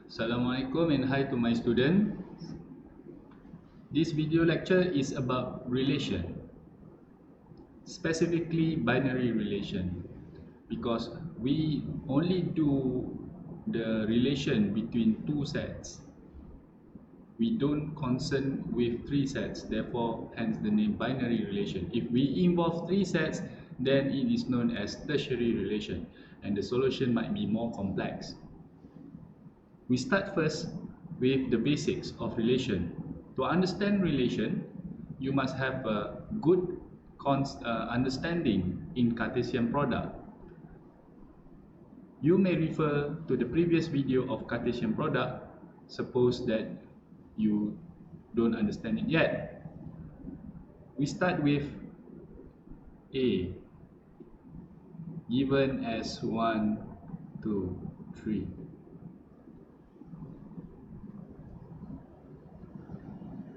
Assalamualaikum and hi to my student. This video lecture is about relation, specifically binary relation, because we only do the relation between two sets. We don't concern with three sets, therefore hence the name binary relation. If we involve three sets, then it is known as tertiary relation, and the solution might be more complex. We start first with the basics of relation. To understand relation, you must have a good understanding in Cartesian product. You may refer to the previous video of Cartesian product, suppose that you don't understand it yet. We start with A, given as 1, 2, 3.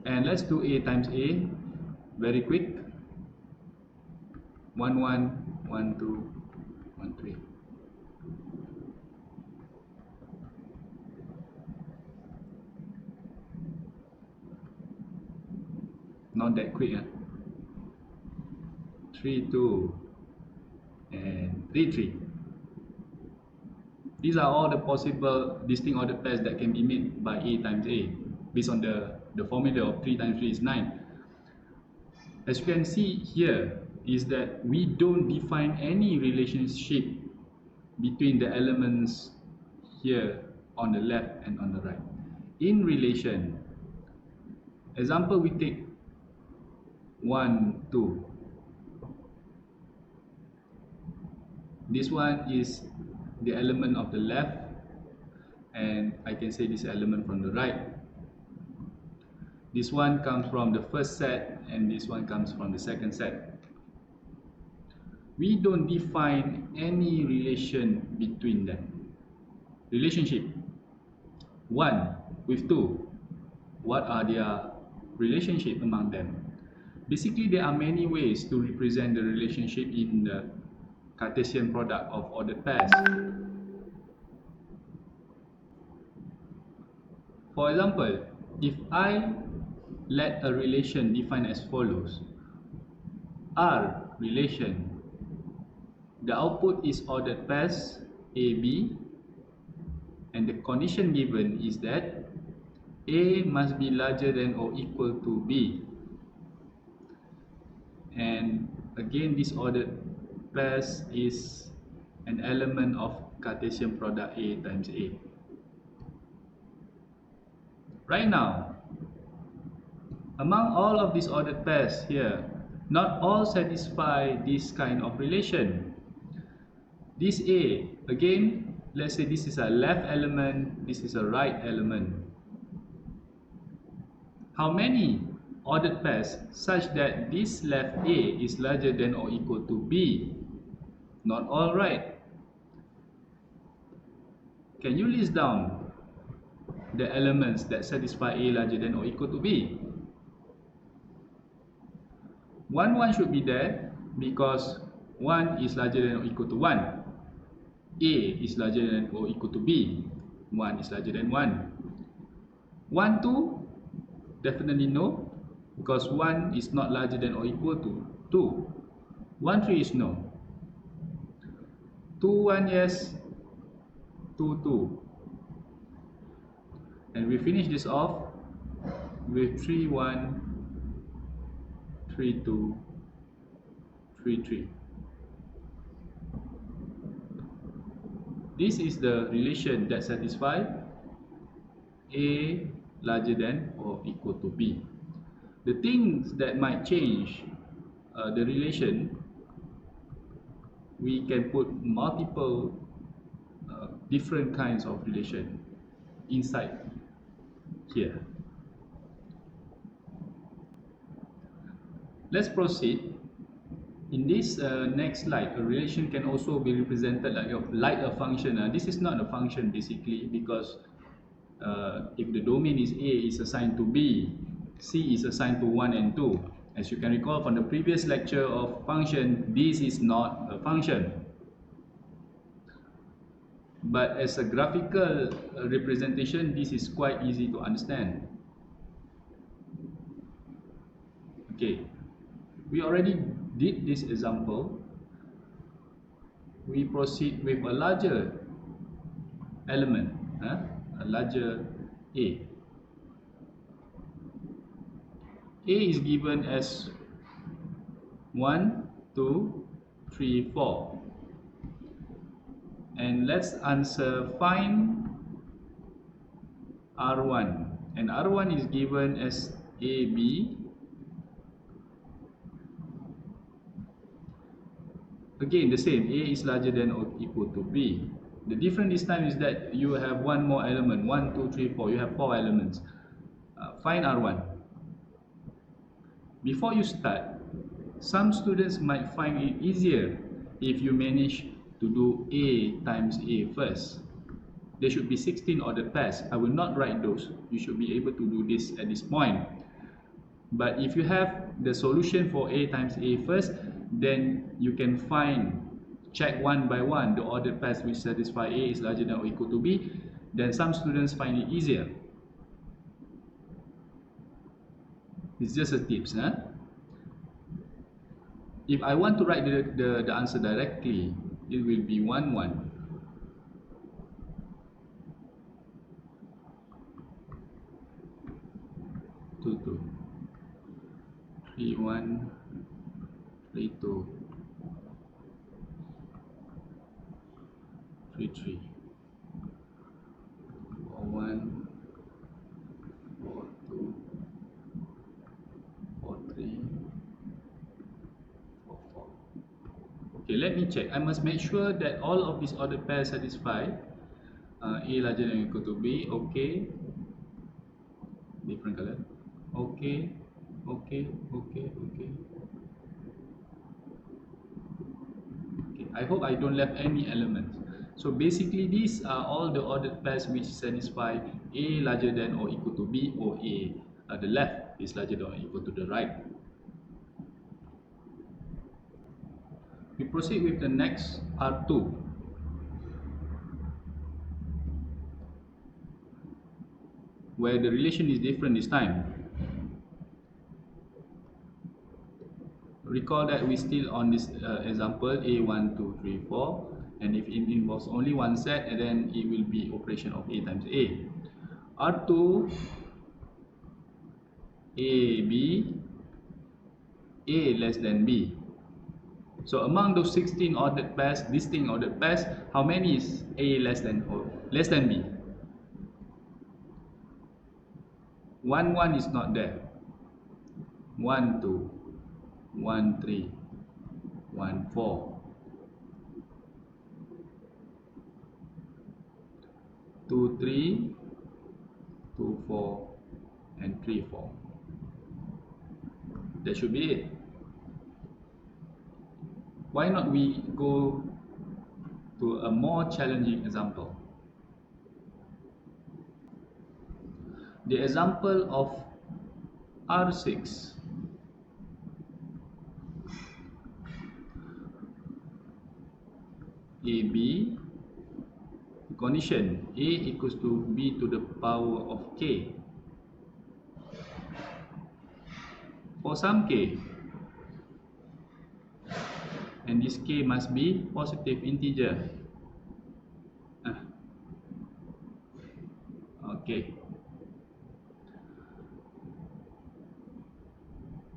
And let's do A times A, very quick. 1, 1, 1, 2, 1, 3. Not that quick, 3, 2, and 3, 3. These are all the possible distinct ordered pairs that can be made by A times A, based on the formula of 3 times 3 is 9. As you can see here, is that we don't define any relationship between the elements here on the left and on the right. In relation, example we take 1, 2. This one is the element of the left, and I can say this element from the right. This one comes from the first set, and this one comes from the second set. We don't define any relation between them. Relationship 1 with 2. What are their relationship among them? Basically, there are many ways to represent the relationship in the Cartesian product of ordered pairs. For example, if I let a relation defined as follows: R relation, the output is ordered pairs AB, and the condition given is that A must be larger than or equal to B. And again, this ordered pairs is an element of Cartesian product A times A. Right now, among all of these ordered pairs here, not all satisfy this kind of relation. This A, again, let's say this is a left element, this is a right element. How many ordered pairs such that this left A is larger than or equal to B? Not all, right? Can you list down the elements that satisfy A larger than or equal to B? 1, 1 should be there because 1 is larger than or equal to 1. A is larger than or equal to B. 1 is larger than 1. 1, 2, definitely no, because 1 is not larger than or equal to 2. 1, 3 is no. 2, 1, yes. 2, 2. And we finish this off with 3, 1, 3, 2, 3, 3. This is the relation that satisfies A larger than or equal to B. The things that might change the relation, we can put multiple different kinds of relation inside here. Let's proceed. In this next slide, a relation can also be represented like a function. This is not a function basically, because if the domain is A is assigned to B, C is assigned to 1 and 2. As you can recall from the previous lecture of function, this is not a function. but as a graphical representation, this is quite easy to understand. Okay, we already did this example. We proceed with a larger element, a larger A. A is given as 1, 2, 3, 4. And let's answer find R1. And R1 is given as AB. Again, the same. A is larger than or equal to B. The difference this time is that you have one more element. 1, 2, 3, 4. You have 4 elements. Find R1. Before you start, some students might find it easier if you manage to do A times A first. There should be 16 ordered pairs. I will not write those. You should be able to do this at this point. But if you have the solution for A times A first, then you can check one by one the ordered pairs which satisfy A is larger than or equal to B. Then some students find it easier. It's just a tips. If I want to write the answer directly, it will be 1, 1. 2, 2. 3, 1. 3, 2. 3, 3. 4, 1. 4, 2. 4, 3. 4, 4. Okay, let me check. I must make sure that all of these ordered pairs satisfy A larger than or equal to B. Okay. Different color. Okay. Okay. Okay. Okay. Okay. I hope I don't left any elements. So basically, these are all the ordered pairs which satisfy A larger than or equal to B, or A the left is larger than or equal to the right. We proceed with the next R2. Where the relation is different this time. Recall that we still on this example A1, 2, 3, 4, and if it involves only one set, and then it will be operation of A times A. R2 AB, A less than B. So among those 16 ordered pairs, distinct ordered pairs, how many is A less than B? 1, 1 is not there. 1, 2, 1, 3, 1, 4. 2, 3, 2, 4, and 3, 4. That should be it. Why not we go to a more challenging example? The example of R6. AB, condition A equals to B to the power of K. For some K, and this K must be positive integer. Okay.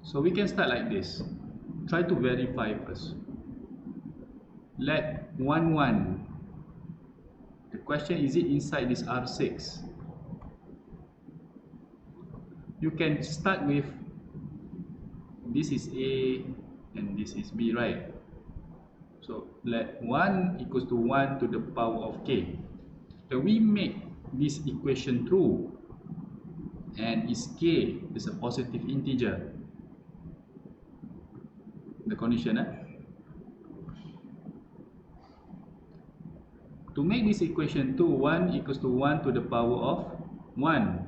So we can start like this. Try to verify first. Let 1, 1. The question, is it inside this R6? You can start with, this is A and this is B, right? So let 1 equals to 1 to the power of K. Then we make this equation true, and is K is a positive integer. The condition, to make this equation 2, 1 equals to 1 to the power of 1,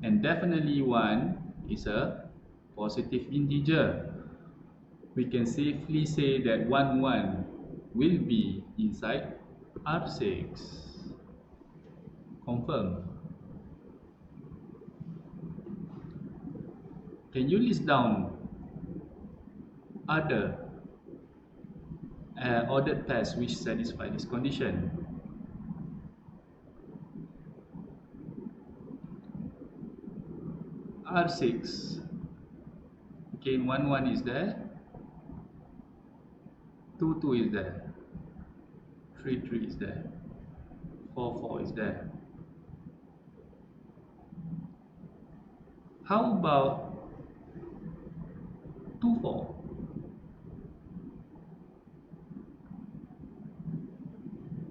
and definitely 1 is a positive integer. We can safely say that 1, 1 will be inside R6. Confirm. Can you list down other ordered pairs which satisfy this condition? R6. Again, 1 1 is there, 2 2 is there, 3 3 is there, 4 4 is there. How about 2 4?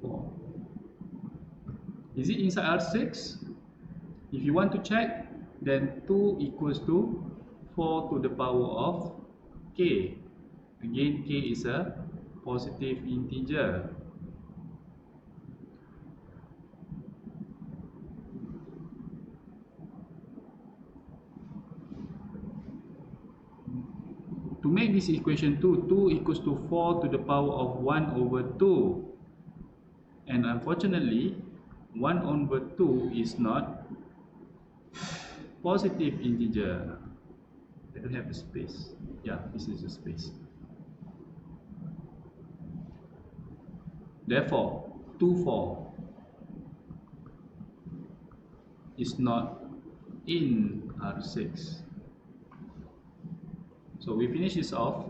4. Is it inside R6? If you want to check, then 2 equals to 4 to the power of k. Again, k is a positive integer. To make this equation 2 equals to 4 to the power of 1 over 2. And unfortunately, 1 over 2 is not positive integer. I don't have a space. Yeah, this is a space. Therefore, 2 4 is not in R6. So we finish this off.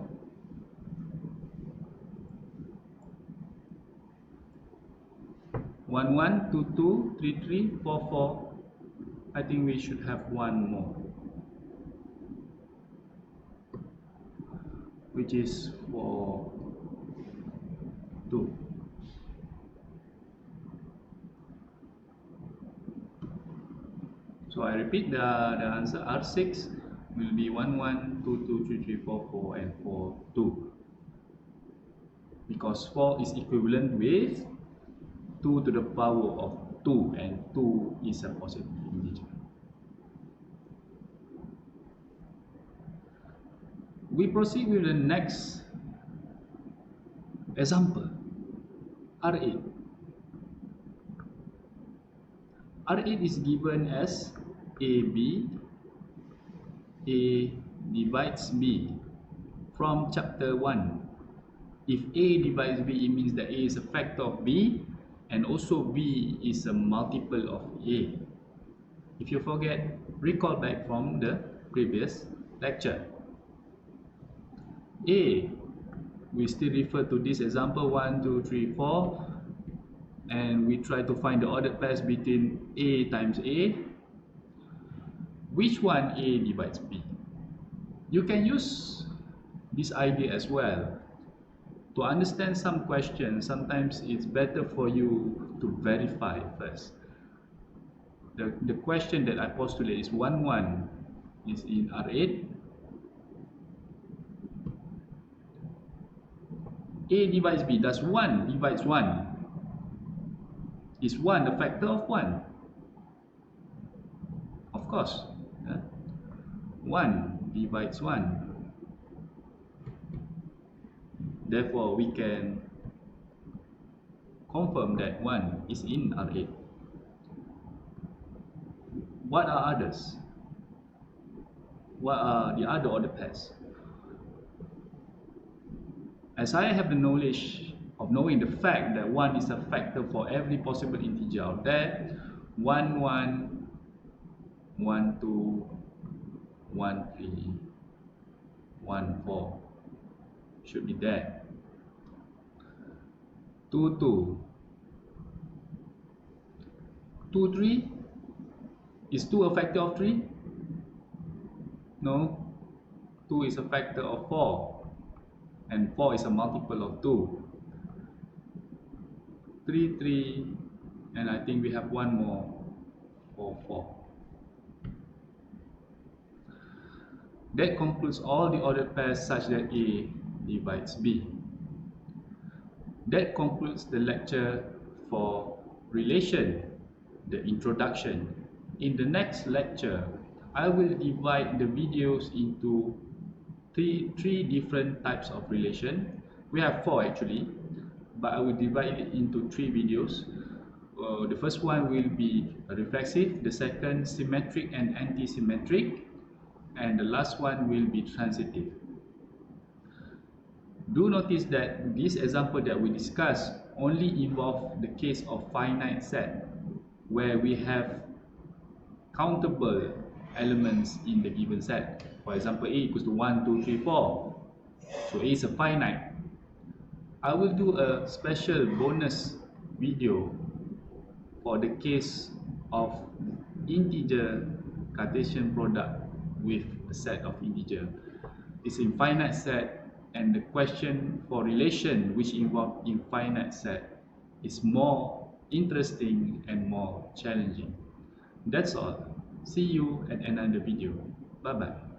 One one, 2 2, 3 3, 4 4. I think we should have one more, which is for 2. So I repeat the answer. R6 will be 1 1, 2 2, 3 3, 4 4 and 4 2, because 4 is equivalent with 2 to the power of 2, and 2 is a positive integer. We proceed with the next example, R8. R8 is given as AB, A divides B from chapter 1. If A divides B, it means that A is a factor of B, and also B is a multiple of A. If you forget, recall back from the previous lecture. A, we still refer to this example 1, 2, 3, 4, and we try to find the ordered pairs between A times A. Which one A divides B? You can use this idea as well. To understand some questions, sometimes it's better for you to verify first. The question that I postulate is 1 1 is in R8. A divides B. Does 1 divides 1? Is 1 a factor of 1? Of course. 1 divides 1. Therefore, we can confirm that 1 is in R8. What are others? What are the other ordered pairs? As I have the knowledge of knowing the fact that 1 is a factor for every possible integer out there, 1 1, 1 2, 1 3, 1 4 should be there. 2 2, 2 3. Is 2 a factor of 3? No. 2 is a factor of 4, and 4 is a multiple of 2. 3 3, and I think we have one more, 4 4. That concludes all the ordered pairs such that A divides B. That concludes the lecture for relation, the introduction. In the next lecture, I will divide the videos into three different types of relation. We have 4 actually, but I will divide it into 3 videos. the first one will be reflexive, the second symmetric and anti-symmetric, and the last one will be transitive. Do notice that this example that we discussed only involve the case of finite set, where we have countable elements in the given set. For example, A equals to 1, 2, 3, 4. So A is a finite. I will do a special bonus video for the case of integer Cartesian product with a set of integer. It's infinite set, and the question for relation which involve infinite set is more interesting and more challenging. That's all. See you at another video. Bye bye.